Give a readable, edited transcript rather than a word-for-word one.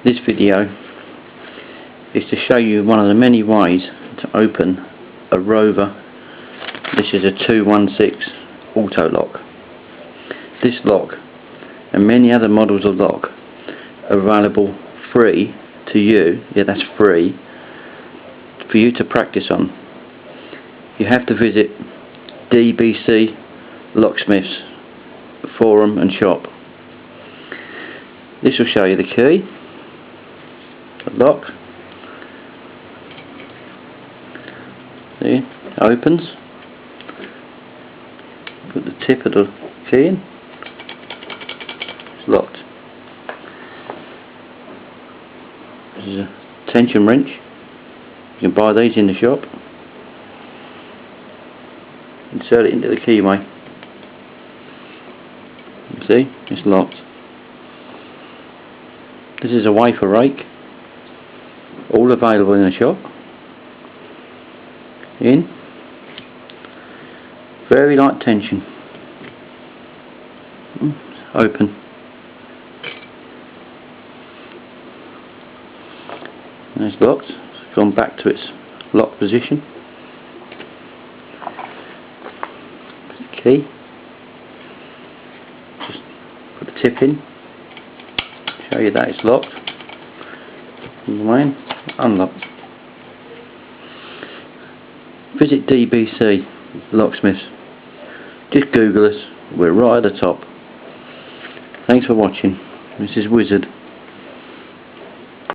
This video is to show you one of the many ways to open a rover. This is a 216 auto lock. This lock and many other models of lock are available free to you. Yeah, that's free for you to practice on. You have to visit DBC Locksmiths forum and shop. This will show you the key, the lock, see, opens, put the tip of the key in, it's locked. This is a tension wrench, you can buy these in the shop. Insert it into the keyway. You see, it's locked. This is a wafer rake, all available in the shop. In, very light tension. Open. And it's locked. It's gone back to its lock position. Key. Just put the tip in. Show you that it's locked. Unlocked. Visit DBC Locksmiths. Just Google us. We're right at the top. Thanks for watching. This is Wizard.